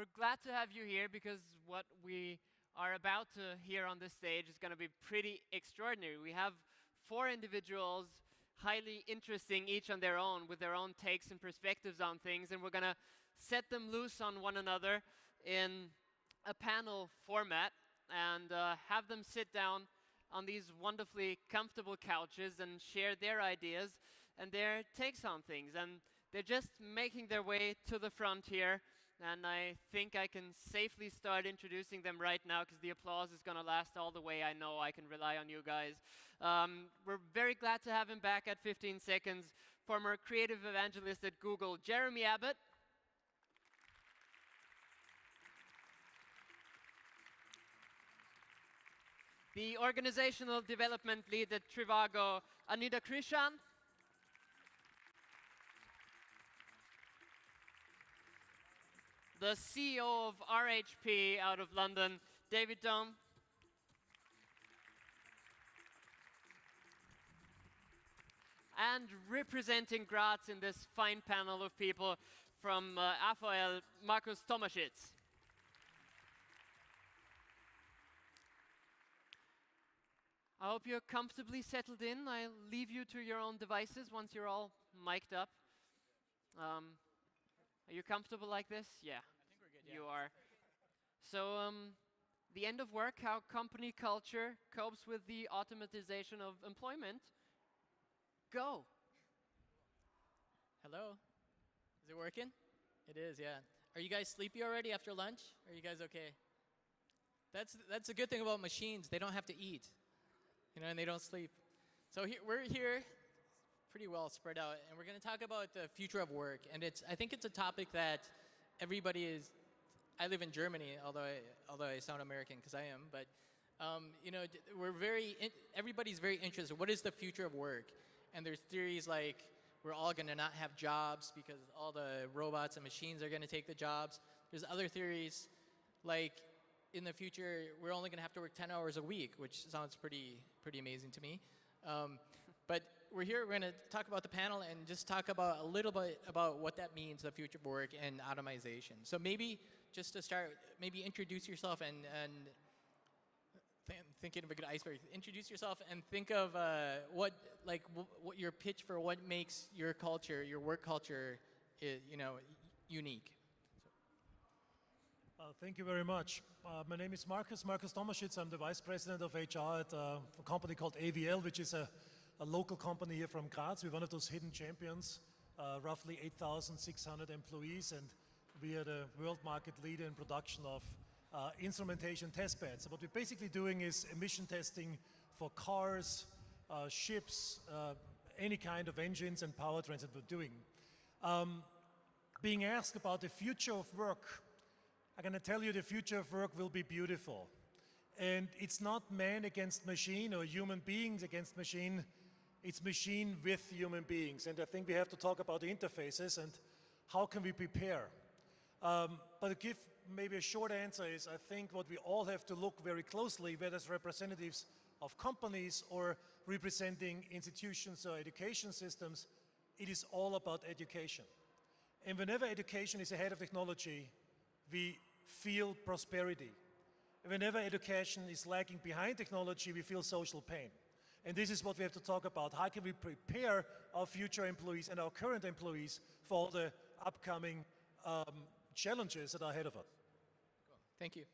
We're glad to have you here because what we are about to hear on this stage is going to be pretty extraordinary. We have 4 individuals, highly interesting each on their own, with their own takes and perspectives on things, and we're going to set them loose on one another in a panel format and have them sit down on these wonderfully comfortable couches and share their ideas and their takes on things. And they're just making their way to the front here, and I think I can safely start introducing them right now because the applause is going to last all the way. I know I can rely on you guys. We're very glad to have him back at 15 seconds. Former creative evangelist at Google, Jeremy Abbett. The organizational development lead at Trivago, Anitta Krishan. The CEO of RHP out of London, David Dome. And representing Graz in this fine panel of people from AVL, Markus Tomaschitz. I hope you're comfortably settled in. I'll leave you to your own devices once you're all mic'd up. Are you comfortable like this? Yeah. I think we're good, yeah. You are. So the end of work, how company culture copes with the automatization of employment. Go. Hello? Is it working? It is, yeah. Are you guys sleepy already after lunch? Are you guys okay? That's a good thing about machines. They don't have to eat, and they don't sleep. So we're here pretty well spread out, and we're going to talk about the future of work. And I think it's a topic that everybody is. I live in Germany, although I sound American because I am. But everybody's very interested. What is the future of work? And there's theories like we're all going to not have jobs because all the robots and machines are going to take the jobs. There's other theories like in the future we're only going to have to work 10 hours a week, which sounds pretty amazing to me. But we're going to talk about the panel and just talk about a little bit about what that means, the future of work and automation. So maybe just to start, maybe introduce yourself and thinking of a good icebreaker. Introduce yourself and think of what your pitch for what makes your culture, your work culture, unique. Thank you very much. My name is Markus Tomaschitz. I'm the Vice President of HR at a company called AVL, which is a local company here from Graz. We're one of those hidden champions, roughly 8,600 employees, and we are the world market leader in production of instrumentation test beds. So what we're basically doing is emission testing for cars, ships, any kind of engines and powertrains that we're doing. Being asked about the future of work, I'm going to tell you the future of work will be beautiful. And it's not man against machine or human beings against machine, it's machine with human beings. And I think we have to talk about the interfaces and how can we prepare. But to give maybe a short answer is I think what we all have to look very closely, whether it's representatives of companies or representing institutions or education systems, it is all about education. And whenever education is ahead of technology, we feel prosperity. Whenever education is lagging behind technology, we feel social pain. And this is what we have to talk about. How can we prepare our future employees and our current employees for all the upcoming challenges that are ahead of us? Cool. Thank you.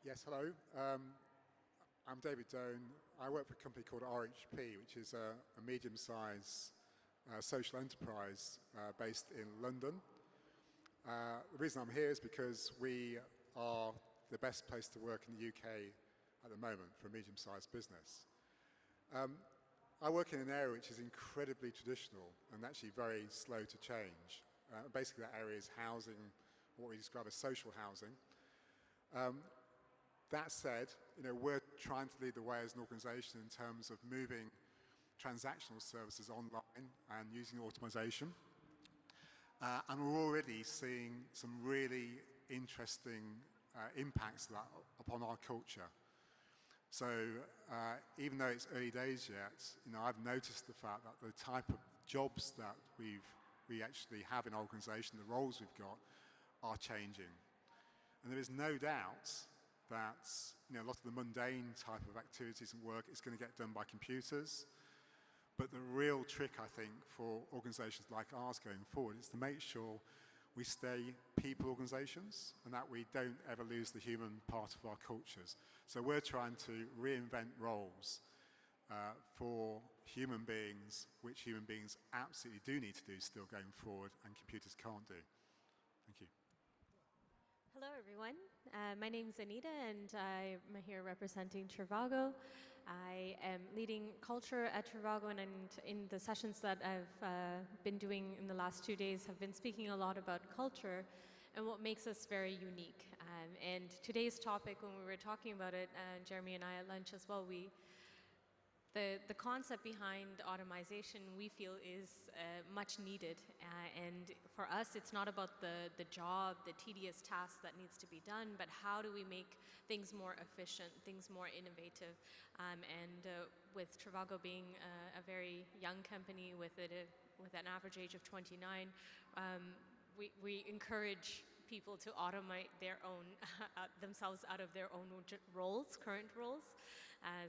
Yes, hello. I'm David Doan. I work for a company called RHP, which is a medium-sized social enterprise based in London. The reason I'm here is because we are the best place to work in the UK at the moment for a medium-sized business. I work in an area which is incredibly traditional and actually very slow to change. Basically that area is housing, what we describe as social housing. That said, we're trying to lead the way as an organisation in terms of moving transactional services online and using automation. And we're already seeing some really interesting impacts of that upon our culture. So even though it's early days yet, I've noticed the fact that the type of jobs that we actually have in our organisation, the roles we've got, are changing. And there is no doubt that a lot of the mundane type of activities and work is going to get done by computers. But the real trick, I think, for organizations like ours going forward is to make sure we stay people organizations and that we don't ever lose the human part of our cultures. So we're trying to reinvent roles for human beings, which human beings absolutely do need to do still going forward and computers can't do. Thank you. Hello, everyone. My name is Anitta, and I'm here representing Trivago. I am leading culture at Trivago, and in the sessions that I've been doing in the last 2 days, have been speaking a lot about culture and what makes us very unique. And today's topic, when we were talking about it, Jeremy and I at lunch as well, the concept behind automation, we feel, is much needed. And for us, it's not about the job, the tedious task that needs to be done, but how do we make things more efficient, things more innovative. With Trivago being a very young company with an average age of 29, we encourage people to automate their own themselves out of their own roles, current roles.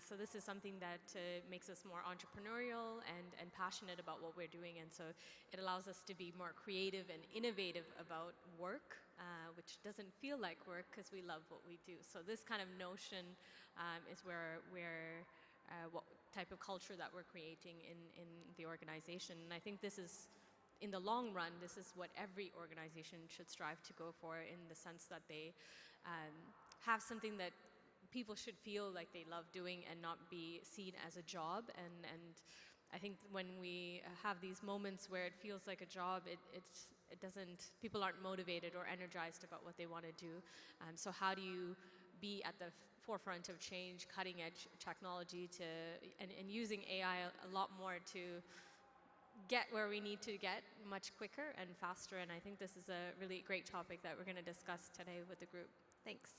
So this is something that makes us more entrepreneurial and passionate about what we're doing, and so it allows us to be more creative and innovative about work, which doesn't feel like work because we love what we do. So this kind of notion is where what type of culture that we're creating in the organization. And I think this is, in the long run, this is what every organization should strive to go for, in the sense that they have something that people should feel like they love doing and not be seen as a job. And I think when we have these moments where it feels like a job, it doesn't, people aren't motivated or energized about what they want to do. So how do you be at the forefront of change, cutting edge technology and using AI a lot more to get where we need to get much quicker and faster? And I think this is a really great topic that we're going to discuss today with the group. Thanks.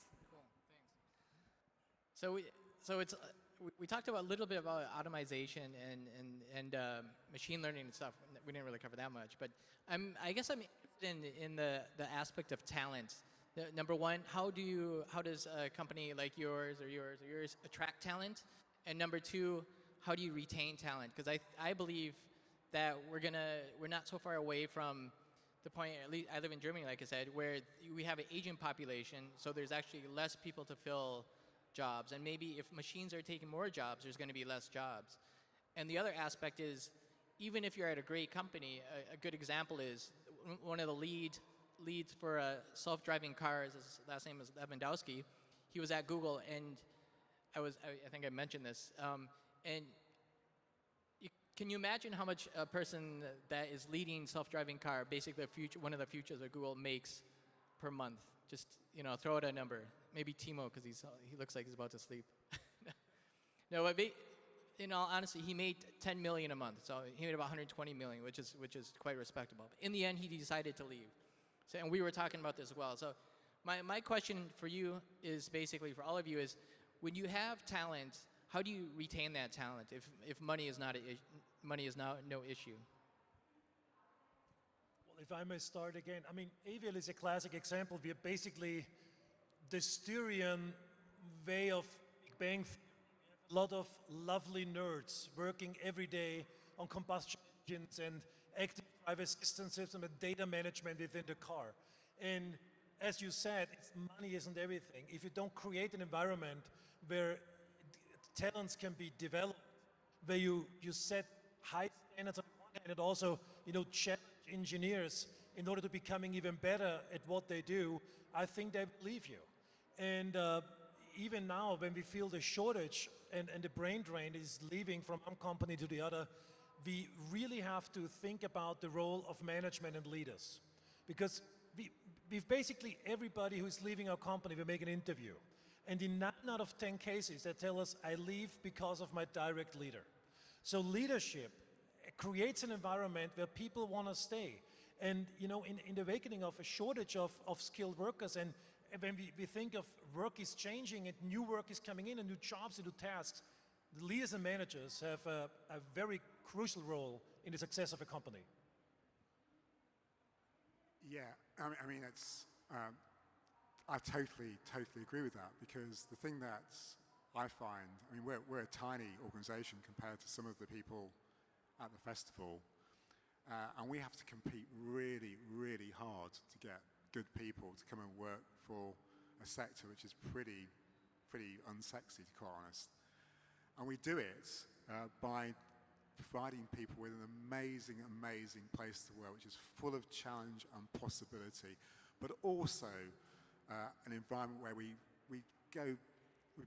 So we talked about a little bit about automation and machine learning and stuff. We didn't really cover that much, but I guess I'm interested in the aspect of talent. Number one, how does a company like yours attract talent? And number two, how do you retain talent? Because I believe that we're not so far away from the point, at least I live in Germany, like I said, where we have an aging population, so there's actually less people to fill jobs. And maybe if machines are taking more jobs, there's going to be less jobs. And the other aspect is, even if you're at a great company, a good example is one of the leads for self-driving cars, his last name is Lewandowski. He was at Google, and I think I mentioned this. And can you imagine how much a person that is leading self-driving car, basically one of the futures of Google, makes per month? Just, throw out a number. Maybe Timo, because he looks like he's about to sleep. No, but in all honesty, he made 10 million a month. So he made about 120 million, which is quite respectable. But in the end, he decided to leave. So, and we were talking about this as well. So my question for you is, basically for all of you, is when you have talent, how do you retain that talent if money is now no issue? Well, if I may start again, I mean, AVL is a classic example. We are basically the Styrian way of Big Bang. A lot of lovely nerds working every day on combustion engines and active driver assistance system and data management within the car. And as you said, money isn't everything. If you don't create an environment where talents can be developed, where you set high standards on one hand, and also challenge engineers in order to becoming even better at what they do, I think they will leave you. And even now, when we feel the shortage and the brain drain is leaving from one company to the other, we really have to think about the role of management and leaders. Because we've basically, everybody who's leaving our company, we make an interview. And in 9 out of 10 cases, they tell us, I leave because of my direct leader. So leadership creates an environment where people want to stay. And in the awakening of a shortage of skilled workers, and when we think of work is changing and new work is coming in and new jobs and new tasks, the leaders and managers have a very crucial role in the success of a company. Yeah, I mean, it's I totally agree with that, because the thing that I find, I mean, we're a tiny organization compared to some of the people at the festival, and we have to compete really, really hard to get good people to come and work for a sector which is pretty unsexy, to be quite honest. And we do it by providing people with an amazing place to work, which is full of challenge and possibility, but also an environment where we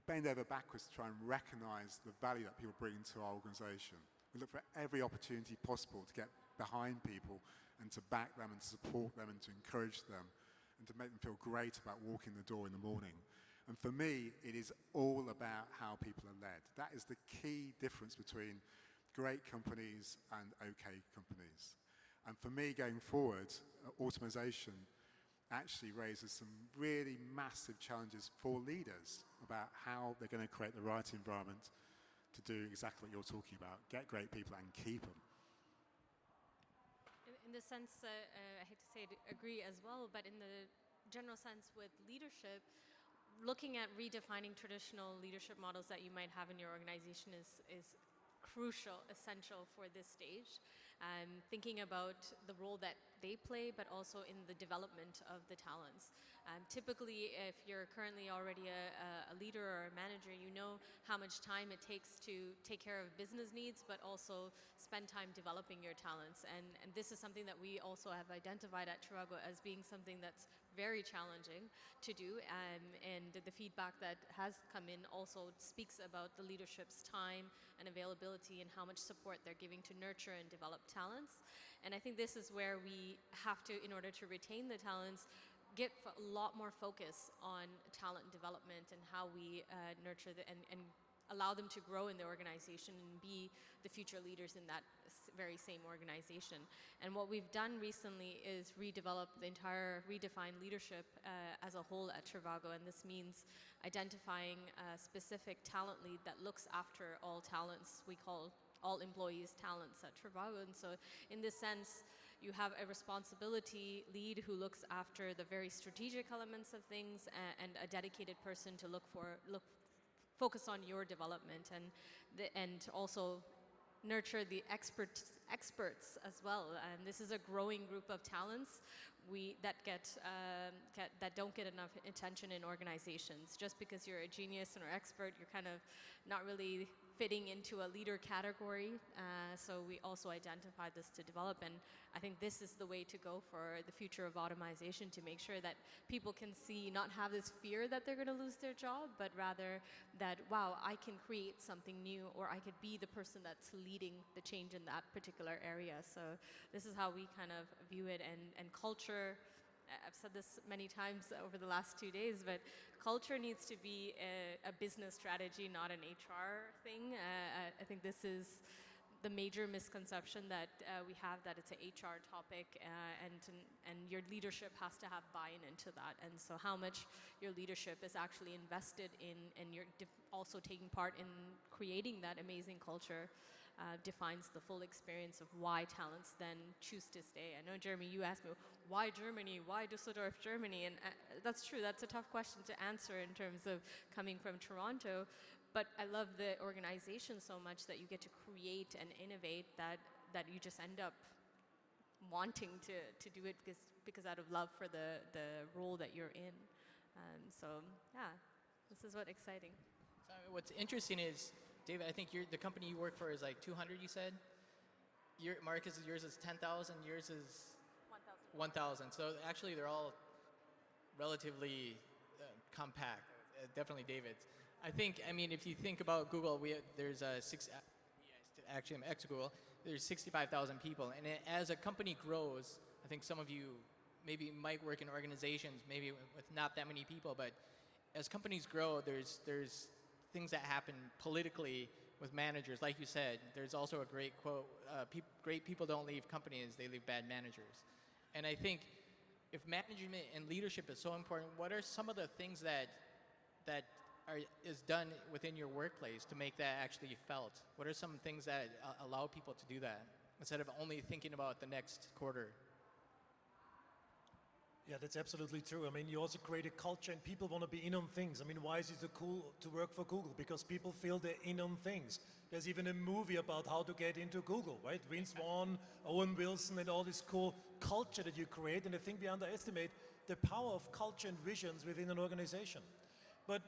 bend over backwards to try and recognize the value that people bring to our organization. We look for every opportunity possible to get behind people and to back them and to support them and to encourage them and to make them feel great about walking the door in the morning. And for me, it is all about how people are led. That is the key difference between great companies and okay companies. And for me, going forward, automation actually raises some really massive challenges for leaders about how they're going to create the right environment to do exactly what you're talking about, get great people and keep them. In the sense, I hate to say it, agree as well, but in the general sense with leadership, looking at redefining traditional leadership models that you might have in your organization is crucial, essential for this stage. Thinking about the role that they play, but also in the development of the talents. Typically, if you're currently already a leader or a manager, you know how much time it takes to take care of business needs, but also spend time developing your talents. And this is something that we also have identified at Trivago as being something that's very challenging to do. And the feedback that has come in also speaks about the leadership's time and availability and how much support they're giving to nurture and develop talents. And I think this is where we have to, in order to retain the talents, get a lot more focus on talent development and how we nurture and allow them to grow in the organization and be the future leaders in that very same organization. And what we've done recently is redefine leadership as a whole at Trivago, and this means identifying a specific talent lead that looks after all talents. We call all employees talents at Trivago. And so in this sense, you have a responsibility lead who looks after the very strategic elements of things, and a dedicated person to focus on your development and also nurture the experts as well. And this is a growing group of talents that don't get enough attention in organizations. Just because you're a genius and an expert, you're kind of not really fitting into a leader category. So we also identified this to develop, and I think this is the way to go for the future of automation, to make sure that people can see, not have this fear that they're going to lose their job, but rather that, wow, I can create something new, or I could be the person that's leading the change in that particular area. So this is how we kind of view it, and culture. I've said this many times over the last 2 days, but culture needs to be a business strategy, not an HR thing. I think this is the major misconception that we have, that it's an HR topic, and your leadership has to have buy-in into that. And so how much your leadership is actually invested in, and you're also taking part in creating that amazing culture, defines the full experience of why talents then choose to stay. I know, Jeremy, you asked me, why Germany? Why Düsseldorf, Germany? And that's true. That's a tough question to answer in terms of coming from Toronto. But I love the organization so much that you get to create and innovate that you just end up wanting to do it because out of love for the role that you're in. So yeah, this is what's exciting. So what's interesting is, David, I think the company you work for is like 200, you said? Markus, yours is 10,000, yours is 1,000. So actually they're all relatively compact, definitely David's. I think, I mean, if you think about Google, there's actually I'm ex-Google, there's 65,000 people. And as a company grows, I think some of you maybe might work in organizations, maybe with not that many people, but as companies grow, there's things that happen politically with managers. Like you said, there's also a great quote, great people don't leave companies, they leave bad managers. And I think if management and leadership is so important, what are some of the things that is done within your workplace to make that actually felt? What are some things that allow people to do that instead of only thinking about the next quarter? Yeah, that's absolutely true. I mean, you also create a culture and people want to be in on things. I mean, why is it so cool to work for Google? Because people feel they're in on things. There's even a movie about how to get into Google, right? Vince Vaughn, Owen Wilson, and all this cool culture that you create. And I think we underestimate the power of culture and visions within an organization. But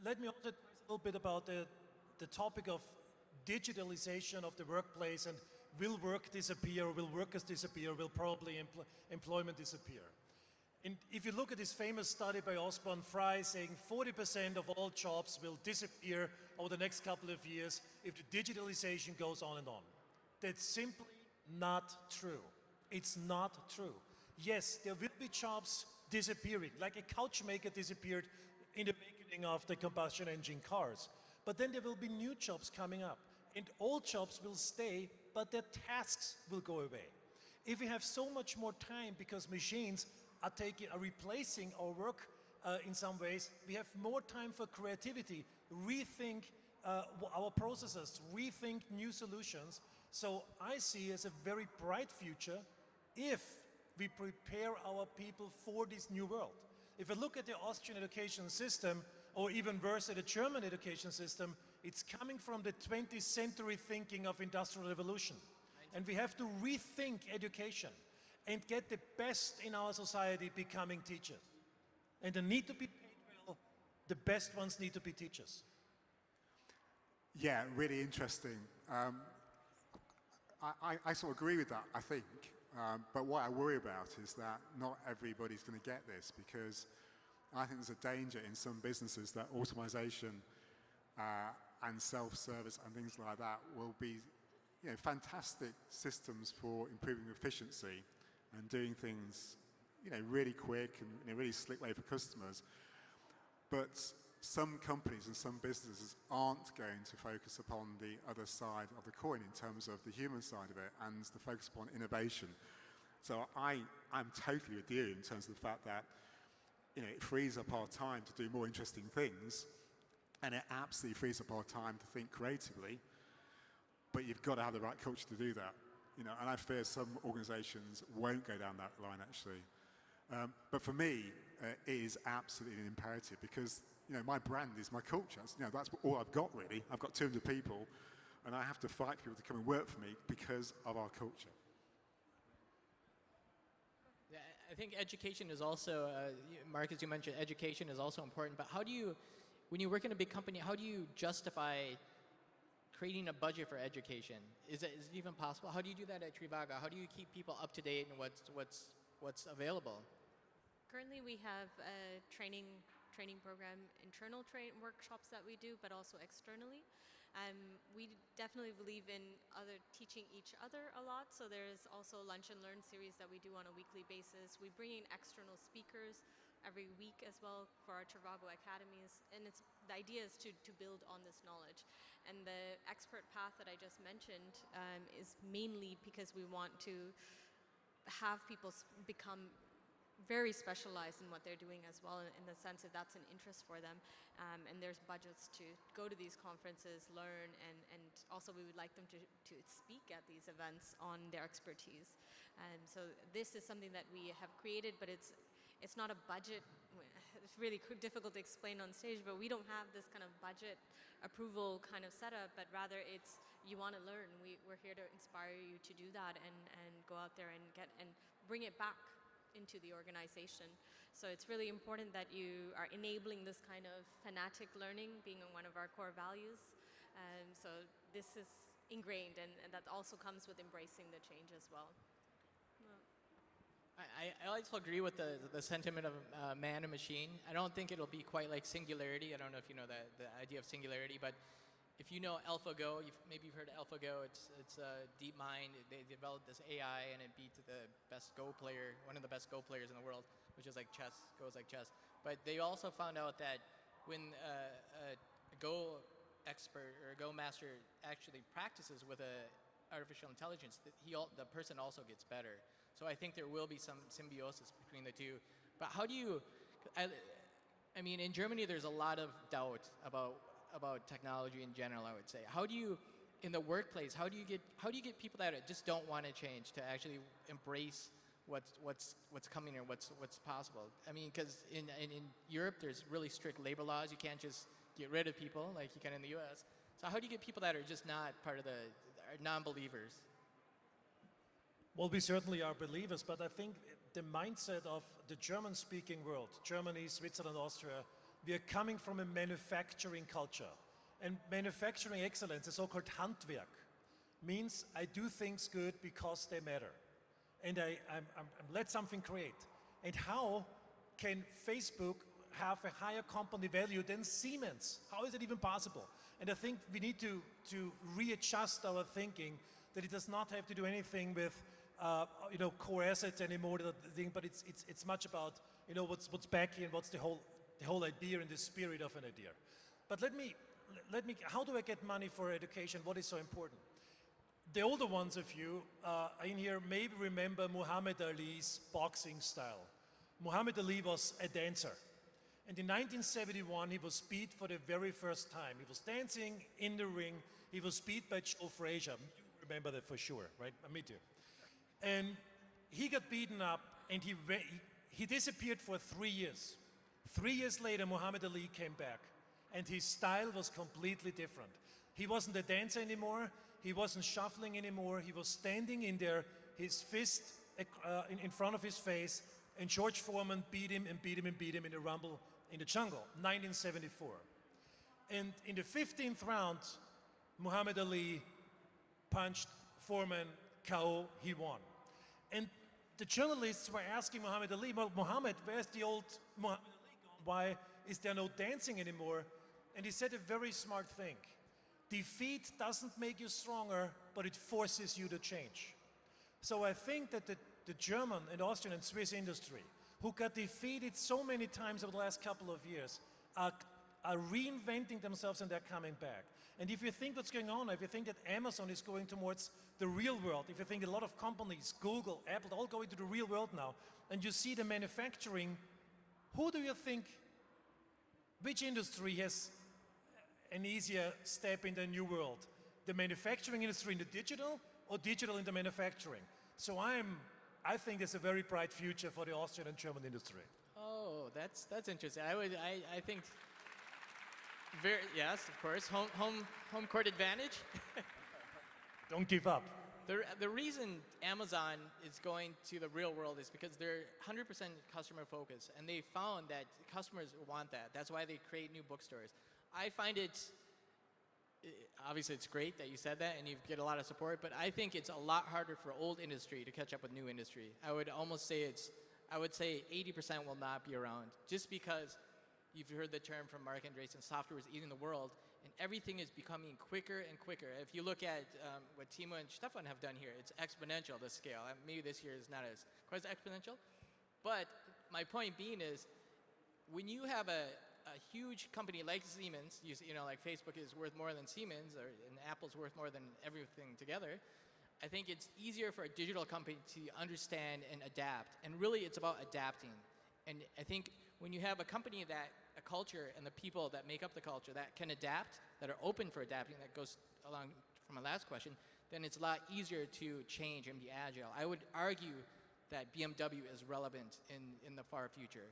let me also talk a little bit about the topic of digitalization of the workplace and will work disappear, or will workers disappear, will probably employment disappear. And if you look at this famous study by Osborne Fry saying 40% of all jobs will disappear over the next couple of years if the digitalization goes on and on. That's simply not true. It's not true. Yes, there will be jobs disappearing, like a couch maker disappeared in the beginning of the combustion engine cars. But then there will be new jobs coming up, and old jobs will stay, but their tasks will go away. If we have so much more time because machines are replacing our work in some ways, we have more time for creativity, rethink our processes, rethink new solutions. So I see as a very bright future if we prepare our people for this new world. If I look at the Austrian education system, or even worse at the German education system, it's coming from the 20th century thinking of industrial revolution. And we have to rethink education and get the best in our society becoming teachers. And they need to be paid well. The best ones need to be teachers. Yeah, really interesting. I sort of agree with that, I think. But what I worry about is that not everybody's going to get this, because I think there's a danger in some businesses that automation and self-service and things like that will be, fantastic systems for improving efficiency and doing things, really quick and in a really slick way for customers. But some companies and some businesses aren't going to focus upon the other side of the coin in terms of the human side of it and the focus upon innovation. So I'm totally with you in terms of the fact that, it frees up our time to do more interesting things, and it absolutely frees up our time to think creatively, but you've got to have the right culture to do that. And I fear some organizations won't go down that line, actually. But for me, it is absolutely an imperative, because, my brand is my culture. That's all I've got, really. I've got 200 people, and I have to fight for people to come and work for me because of our culture. Yeah, I think education is also, Markus, you mentioned education is also important, but how do you, when you work in a big company, how do you justify creating a budget for education? Is it even possible? How do you do that at Trivago? How do you keep people up to date and what's available? Currently, we have a training program, internal workshops that we do, but also externally. We definitely believe in teaching each other a lot. So there's also lunch and learn series that we do on a weekly basis. We bring in external speakers every week as well for our Trivago academies, and the idea is to build on this knowledge. And the expert path that I just mentioned is mainly because we want to have people become very specialized in what they're doing as well, in the sense that that's an interest for them. And there's budgets to go to these conferences, learn, and also we would like them to speak at these events on their expertise. So this is something that we have created, but it's not a budget. It's really difficult to explain on stage, but we don't have this kind of budget approval kind of setup, but rather it's you want to learn. We're here to inspire you to do that and go out there and bring it back into the organization. So it's really important that you are enabling this kind of fanatic learning, being one of our core values. So this is ingrained, and that also comes with embracing the change as well. I also agree with the sentiment of man and machine. I don't think it'll be quite like singularity. I don't know if you know the idea of singularity, but if you know AlphaGo, maybe you've heard of AlphaGo. It's a DeepMind. They developed this AI, and it beat the best Go player, one of the best Go players in the world, which is like chess. Go is like chess. But they also found out that when a Go expert or a Go master actually practices with a artificial intelligence, the person also gets better. So I think there will be some symbiosis between the two. But how do you? I mean, in Germany, there's a lot of doubt about technology in general, I would say. How do you, in the workplace, how do you get people that just don't want to change to actually embrace what's coming or what's possible. I mean, because in Europe there's really strict labor laws. You can't just get rid of people like you can in the U.S. So how do you get people that are just not part of are non-believers? Well, we certainly are believers, but I think the mindset of the German-speaking world, Germany, Switzerland, Austria, we are coming from a manufacturing culture. And manufacturing excellence, the so-called Handwerk, means I do things good because they matter. And I let something create. And how can Facebook have a higher company value than Siemens? How is it even possible? And I think we need to readjust our thinking that it does not have to do anything with core assets anymore, but it's much about what's back here and what's the whole idea and the spirit of an idea. But let me, how do I get money for education? What is so important? The older ones of you in here maybe remember Muhammad Ali's boxing style. Muhammad Ali was a dancer. And in 1971, he was beat for the very first time. He was dancing in the ring. He was beat by Joe Frazier. You remember that for sure, right? Me too. And he got beaten up, and he disappeared for 3 years. 3 years later, Muhammad Ali came back, and his style was completely different. He wasn't a dancer anymore. He wasn't shuffling anymore. He was standing in there, his fist in front of his face, and George Foreman beat him and beat him and beat him in a rumble in the jungle, 1974. And in the 15th round, Muhammad Ali punched Foreman KO, he won. And the journalists were asking Muhammad Ali, well, Muhammad, where's the old Muhammad Ali gone? Why is there no dancing anymore? And he said a very smart thing. Defeat doesn't make you stronger, but it forces you to change. So I think that the German and Austrian and Swiss industry, who got defeated so many times over the last couple of years, are reinventing themselves and they're coming back. And if you think what's going on, if you think that Amazon is going towards the real world, if you think a lot of companies, Google, Apple, all going to the real world now, and you see the manufacturing, who do you think, which industry has an easier step in the new world? The manufacturing industry in the digital, or digital in the manufacturing? So I think there's a very bright future for the Austrian and German industry. Oh, that's interesting. I think yes, of course, home court advantage. Don't give up. The reason Amazon is going to the real world is because they're 100% customer focused, and they found that customers want that. That's why they create new bookstores. I find obviously it's great that you said that and you get a lot of support, but I think it's a lot harder for old industry to catch up with new industry. I would almost say I would say 80% will not be around, just because you've heard the term from Mark Andreessen, software is eating the world, and everything is becoming quicker and quicker. If you look at what Timo and Stefan have done here, it's exponential, the scale. Maybe this year is not as quite as exponential, but my point being is, when you have a huge company like Siemens, like Facebook is worth more than Siemens, and Apple's worth more than everything together, I think it's easier for a digital company to understand and adapt. And really, it's about adapting. And I think when you have a company a culture and the people that make up the culture that can adapt, that are open for adapting, that goes along from my last question, then it's a lot easier to change and be agile. I would argue that BMW is relevant in the far future.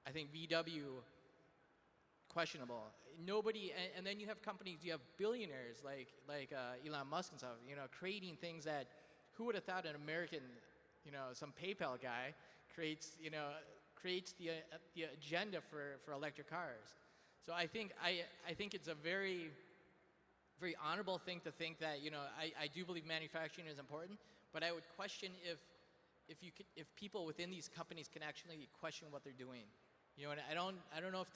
I think VW, questionable. Nobody, and then you have companies, you have billionaires like Elon Musk and stuff, creating things that, who would have thought an American, some PayPal guy creates the agenda for electric cars. So I think it's a very, very honorable thing to think that, I do believe manufacturing is important, but I would question if people within these companies can actually question what they're doing. And I don't know if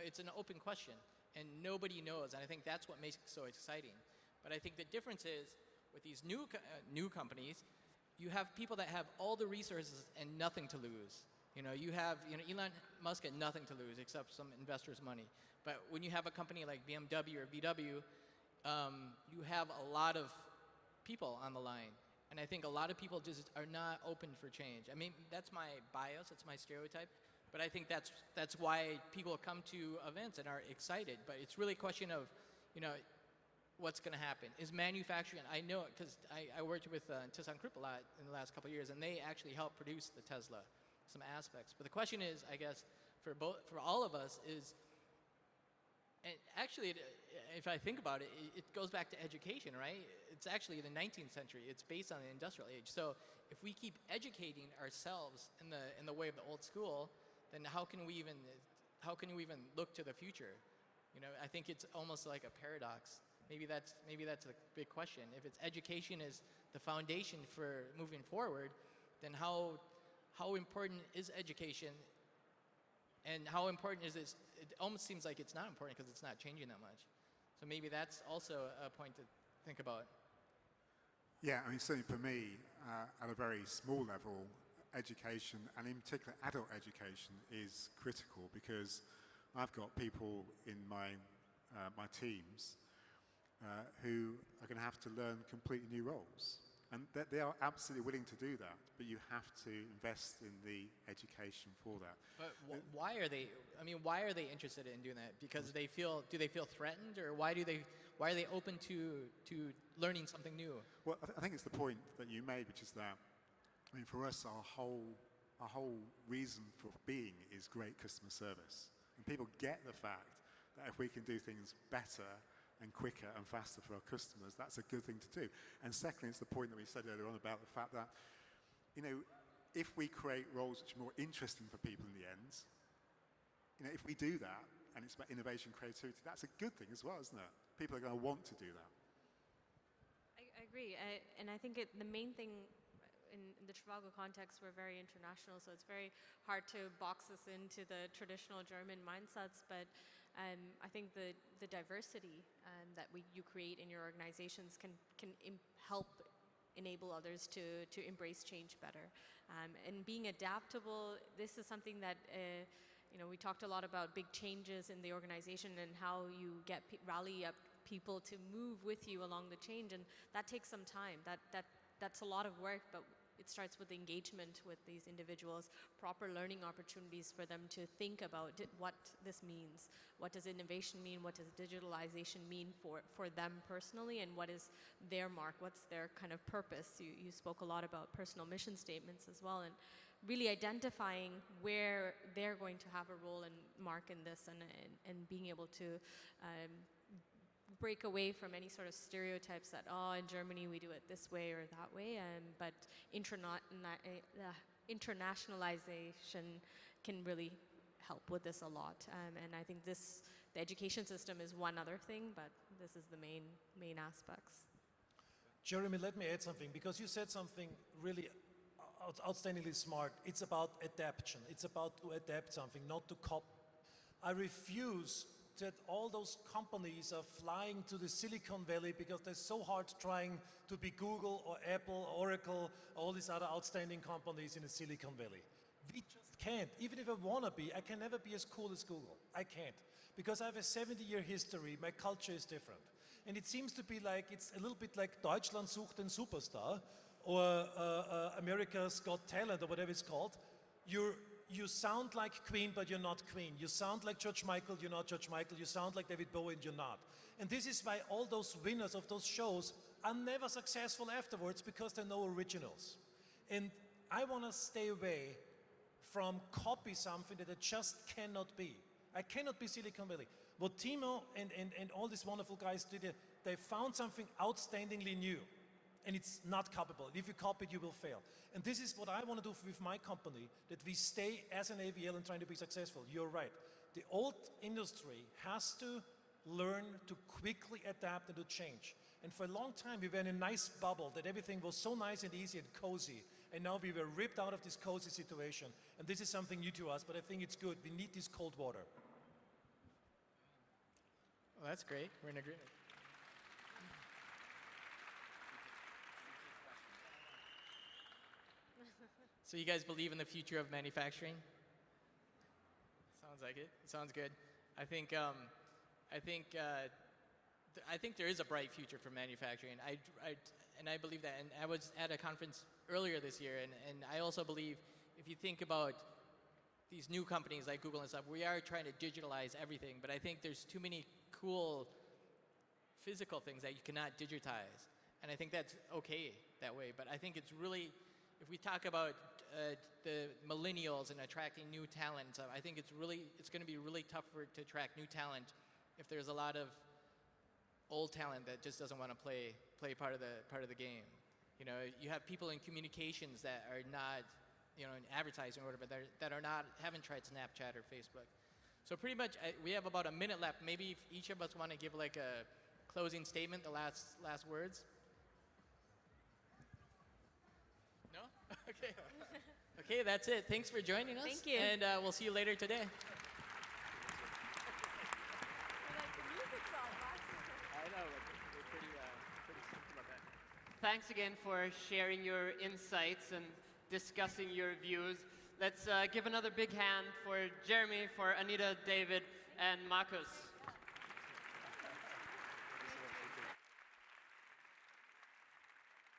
it's an open question, and nobody knows, and I think that's what makes it so exciting. But I think the difference is with these new companies, you have people that have all the resources and nothing to lose. You have Elon Musk had nothing to lose except some investors' money. But when you have a company like BMW or VW, you have a lot of people on the line, and I think a lot of people just are not open for change. I mean, that's my bias, that's my stereotype. But I think that's why people come to events and are excited. But it's really a question of, what's going to happen. Is manufacturing, I know it because I worked with ThyssenKrupp a lot in the last couple of years, and they actually helped produce the Tesla, some aspects. But the question is, I guess, for all of us is, and actually, if I think about it, it goes back to education, right? It's actually the 19th century. It's based on the industrial age. So if we keep educating ourselves in the way of the old school, then how can we even look to the future? You know, I think it's almost like a paradox. Maybe that's a big question. If it's education is the foundation for moving forward, then how important is education? And how important is this? It almost seems like it's not important because it's not changing that much. So maybe that's also a point to think about. Yeah, I mean, certainly for me, at a very small level, education, and in particular adult education, is critical because I've got people in my teams who are going to have to learn completely new roles. And they are absolutely willing to do that, but you have to invest in the education for that. But why are they? I mean, why are they interested in doing that? Because do they feel threatened, or why are they open to learning something new? Well, I think it's the point that you made, which is that, I mean, for us, our whole reason for being is great customer service, and people get the fact that if we can do things better and quicker and faster for our customers, that's a good thing to do. And secondly, it's the point that we said earlier on about the fact that, you know, if we create roles which are more interesting for people in the end, you know, if we do that, and it's about innovation, creativity, that's a good thing as well, isn't it? People are going to want to do that. I agree, and I think the main thing in the Trivago context, we're very international, so it's very hard to box us into the traditional German mindsets, but I think the diversity that you create in your organizations can help enable others to embrace change better. And being adaptable, this is something that you know, we talked a lot about big changes in the organization and how you rally up people to move with you along the change, and that takes some time. That's a lot of work, but it starts with engagement with these individuals, proper learning opportunities for them to think about what this means. What does innovation mean? What does digitalization mean for them personally? And what is their mark? What's their kind of purpose? You spoke a lot about personal mission statements as well, and really identifying where they're going to have a role and mark in this, and being able to break away from any sort of stereotypes that, oh, in Germany we do it this way or that way, but internationalization can really help with this a lot. And I think the education system is one other thing, but this is the main aspects. Jeremy, let me add something, because you said something really outstandingly smart. It's about adaptation. It's about to adapt something, not to copy. I refuse that all those companies are flying to the Silicon Valley because they're so hard trying to be Google or Apple, Oracle, all these other outstanding companies in the Silicon Valley. We just can't. Even if I want to be, I can never be as cool as Google. I can't. Because I have a 70-year history, my culture is different. And it seems to be like, it's a little bit like Deutschland sucht den Superstar, or America's Got Talent, or whatever it's called. You sound like Queen, but you're not Queen. You sound like George Michael, you're not George Michael. You sound like David Bowie, and you're not. And this is why all those winners of those shows are never successful afterwards, because there are no originals. And I want to stay away from copy something that I just cannot be. I cannot be Silicon Valley. What Timo and all these wonderful guys did, they found something outstandingly new. And it's not copyable. If you copy it, you will fail. And this is what I want to do with my company, that we stay as an AVL and trying to be successful. You're right. The old industry has to learn to quickly adapt and to change. And for a long time, we were in a nice bubble that everything was so nice and easy and cozy. And now we were ripped out of this cozy situation. And this is something new to us, but I think it's good. We need this cold water. Well, that's great. We're in agreement. So you guys believe in the future of manufacturing? Sounds like it. Sounds good. I think there is a bright future for manufacturing. I believe that. And I was at a conference earlier this year, and I also believe if you think about these new companies like Google and stuff, we are trying to digitalize everything, but I think there's too many cool physical things that you cannot digitize. And I think that's okay that way. But I think it's really, if we talk about the millennials and attracting new talent, I think it's going to be really tough to attract new talent if there's a lot of old talent that just doesn't want to play part of the game. You know, you have people in communications that are not, you know, in advertising or whatever, that haven't tried Snapchat or Facebook. So pretty much, we have about a minute left. Maybe if each of us want to give like a closing statement, the last words. No? Okay. Okay, that's it. Thanks for joining us. Thank you. And we'll see you later today. I know, we're pretty stoked about that. Thanks again for sharing your insights and discussing your views. Let's give another big hand for Jeremy, for Anitta, David, and Markus.